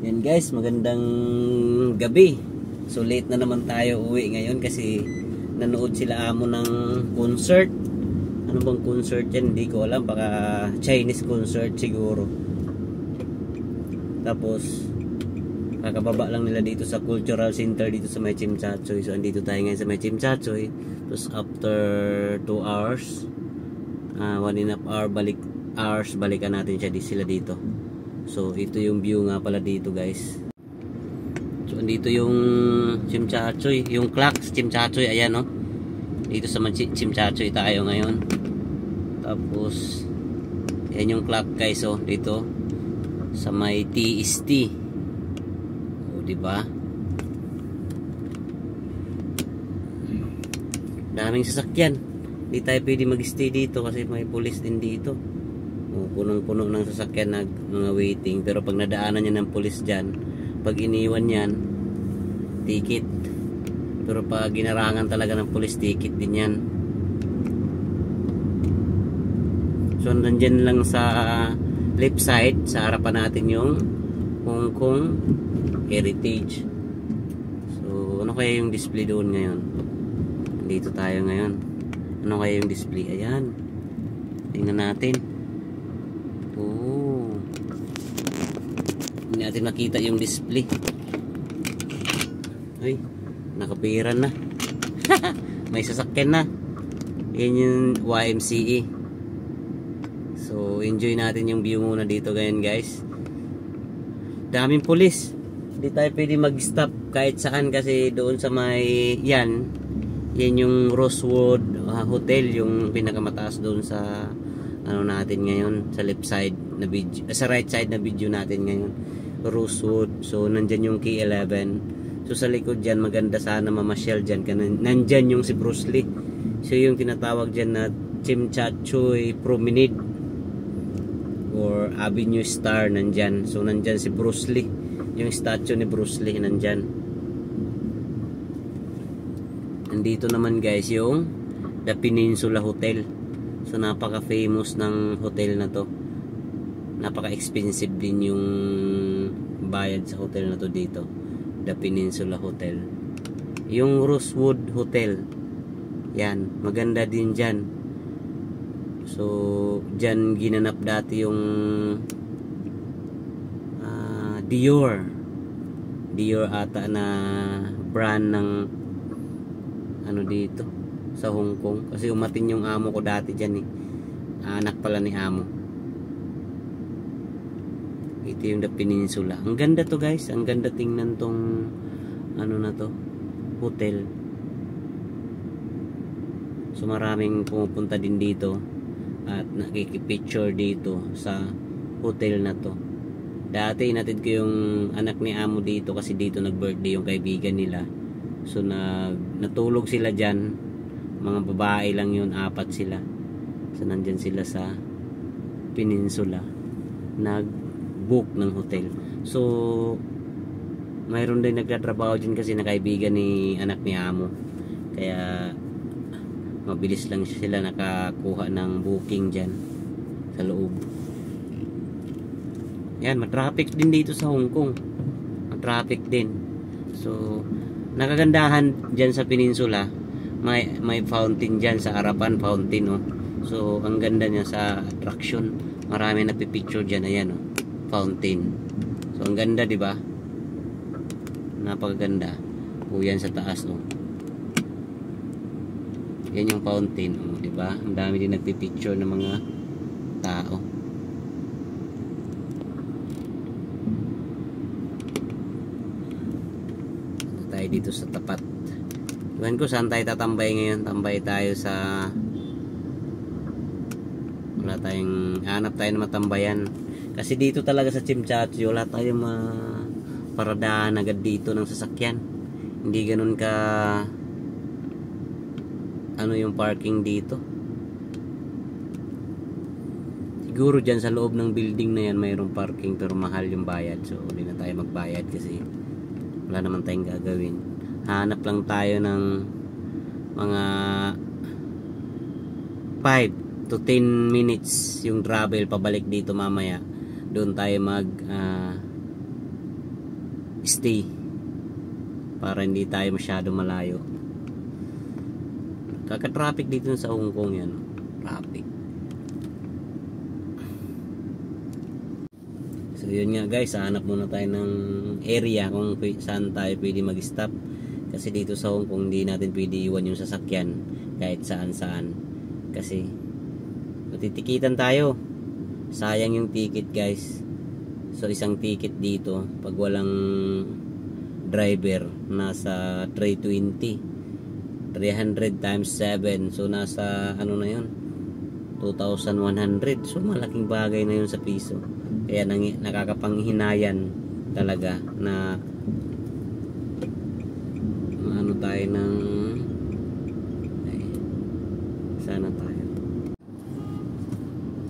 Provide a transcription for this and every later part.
Yan guys, magandang gabi. So late na naman tayo uwi ngayon kasi nanood sila amo ng concert. Ano bang concert yan? Hindi ko alam. Baka Chinese concert siguro. Tapos kakababa lang nila dito sa Cultural Center dito sa May Chimchachoy. So andito tayo ngayon sa May Chimchachoy. Tapos after 2 hours 1.5 hours balikan natin sila dito. So ito yung view nga pala dito guys. So andito yung Chimchachoy, yung clock sa Chimchachoy, ayan no. Dito sa Chimchachoy tayo ngayon. Tapos ayan yung clock guys, oh, dito sa may TST. Oh, di ba? Daming sasakyan. Hindi tayo pwede mag-stay dito kasi may pulis din dito. Punong-puno ng sasakyan na mga waiting. Pero pag nadaanan niya ng pulis dyan, pag iniwan yan, ticket. Pero pag ginarangan talaga ng pulis, ticket din yan. So nandyan lang sa left side, sa harapan natin yung Hong Kong Heritage. So ano kaya yung display doon ngayon? Dito tayo ngayon. Ano kaya yung display? Ayan, tingnan natin. Oh, hindi natin makita yung display. Ay, nakapiran na. May sasakyan na. Yan yung YMCA. So enjoy natin yung view muna dito ngayon guys. Daming pulis. Hindi tayo pwede mag-stop kahit saan kasi doon sa may yan yung Rosewood Hotel, yung pinakamataas doon sa ano natin ngayon, sa left side na video, sa right side na video natin ngayon, Rosewood. So nandyan yung K11. So sa likod dyan, maganda sana mamasyal dyan. Nandyan yung si Bruce Lee. So yung tinatawag dyan na Chimchachoy Promenade or Avenue Star, nandyan. So nandyan si Bruce Lee, yung statue ni Bruce Lee nandyan. Nandito naman guys yung The Peninsula Hotel. So napaka famous ng hotel na to. Napaka expensive din yung bayad sa hotel na to dito, The Peninsula Hotel. Yung Rosewood Hotel, yan, maganda din dyan. So dyan ginanap dati yung Dior ata na brand ng ano dito sa Hong Kong, kasi umatin yung amo ko dati dyan eh. Anak pala ni amo. Ito yung The Peninsula. Ang ganda to guys, ang ganda tingnan tong ano na to, hotel. So maraming pumupunta din dito at nakikipicture dito sa hotel na to. Dati inatid ko yung anak ni amo dito kasi dito nag-birthday yung kaibigan nila. So natulog sila dyan. Mga babae lang yun, 4 sila. So nandyan sila sa Peninsula, nag-book ng hotel. So mayroon din nagtatrabaho dyan kasi na kaibigan ni anak ni amo. Kaya mabilis lang sila nakakuha ng booking dyan sa loob. Yan, matraffic din dito sa Hong Kong. Matraffic din. So nakagandahan dyan sa Peninsula, may fountain dyan sa harapan, fountain oh. So ang ganda niya sa attraction, marami nagpipicture dyan, ayan oh, fountain. So ang ganda, di ba? Napakaganda. O yan sa taas oh. Yan yung fountain oh, di ba? Ang dami din nagpipicture ng mga tao. Tayo dito sa tapat. Iwan ko saan tayo tatambay ngayon. Tambay tayo sa wala tayong hanap tayo na matambayan kasi dito talaga sa Chimchachoy wala tayong paradahan agad dito ng sasakyan. Hindi ganun ka ano yung parking dito. Siguro dyan sa loob ng building na yan mayroong parking pero mahal yung bayad. So hindi na tayo magbayad kasi wala naman tayong gagawin. Hanap lang tayo ng mga 5 to 10 minutes yung travel pabalik dito mamaya. Doon tayo stay para hindi tayo masyado malayo. Kaka-traffic dito sa Hong Kong yan. Traffic. So yun nga guys, hanap muna tayo ng area kung saan tayo pwede mag-stop. Kasi dito sa Hong Kong hindi natin pwede iwan yung sasakyan kahit saan-saan. Kasi matitikitan tayo. Sayang yung ticket guys. So isang ticket dito pag walang driver nasa 320. 300 times 7. So nasa ano na yun? 2,100. So malaking bagay na yun sa piso. Kaya nakakapanghinayan talaga na ano tayo ng sana tayo.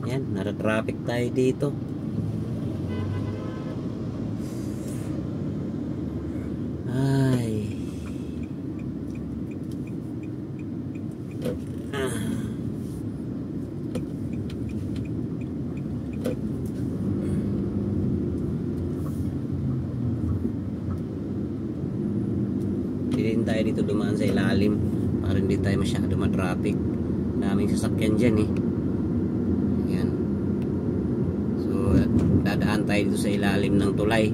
Yan, nara-traffic tayo dito. Ay. Hindi tayo dito dumaan sa ilalim para hindi tayo masyado ma-traffic. Daming sasakyan dyan eh. Ayan. So dadaan tayo dito sa ilalim ng tulay.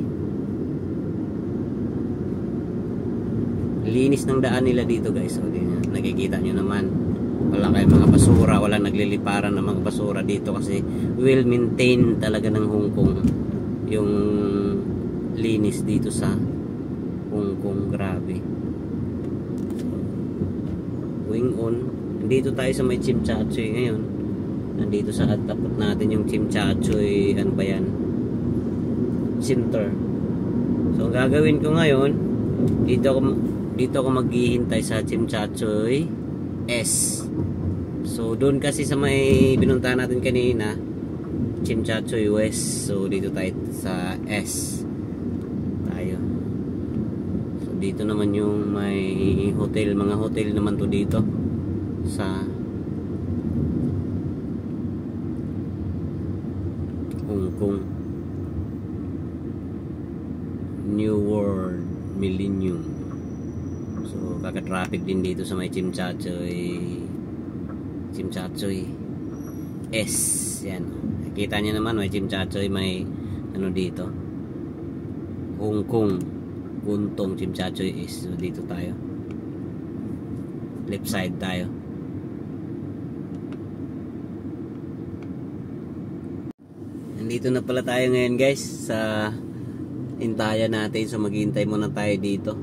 Linis ng daan nila dito guys. So, nakikita nyo naman, wala kayong mga basura, wala nagliliparan ng mga basura dito kasi well maintained talaga ng Hong Kong yung linis dito sa Hong Kong. Grabe. Going on, nandito tayo sa may Tsim Sha Tsui ngayon. Nandito sa tapat natin yung Tsim Sha Tsui, ano ba yan, center. So ang gagawin ko ngayon, dito ako maghihintay sa Tsim Sha Tsui S. So doon kasi sa may binuntahan natin kanina, Tsim Sha Tsui West. So dito tayo sa S tayo. So dito naman yung may hotel, mga hotel naman to dito sa Hong Kong. New World Millennium. So kaka-traffic din dito sa may Tsim Sha Tsui S. Yan. Nakita niyo naman may Tsim Sha Tsui, may ano dito, Hong Kong Kuntong Tsim Sha Tsui S. So dito tayo, left side tayo. Nandito na pala tayo ngayon guys sa hintayan natin. So maghihintay muna tayo dito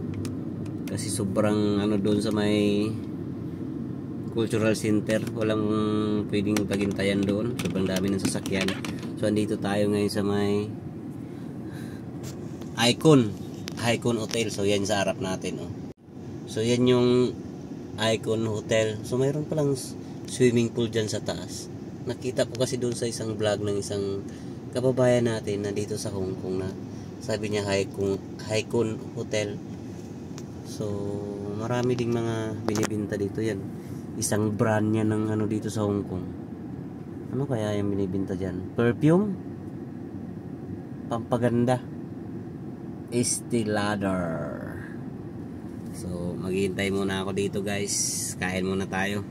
kasi sobrang ano doon sa may cultural center, walang pwedeng paghintayan doon, sobrang dami ng sasakyan. So andito tayo ngayon sa may Icon Hotel. So yan sa harap natin oh. So yan yung Icon Hotel. So mayroon palang swimming pool dyan sa taas. Nakita ko kasi doon sa isang vlog ng isang kababayan natin na dito sa Hong Kong na sabi niya Icon Hotel. So marami ding mga binibenta dito. Yan, isang brand niya ng ano dito sa Hong Kong. Ano kaya yung binibenta dyan? Perfume? Pampaganda? Estee Lauder. So maghihintay muna ako dito guys. Kain muna tayo.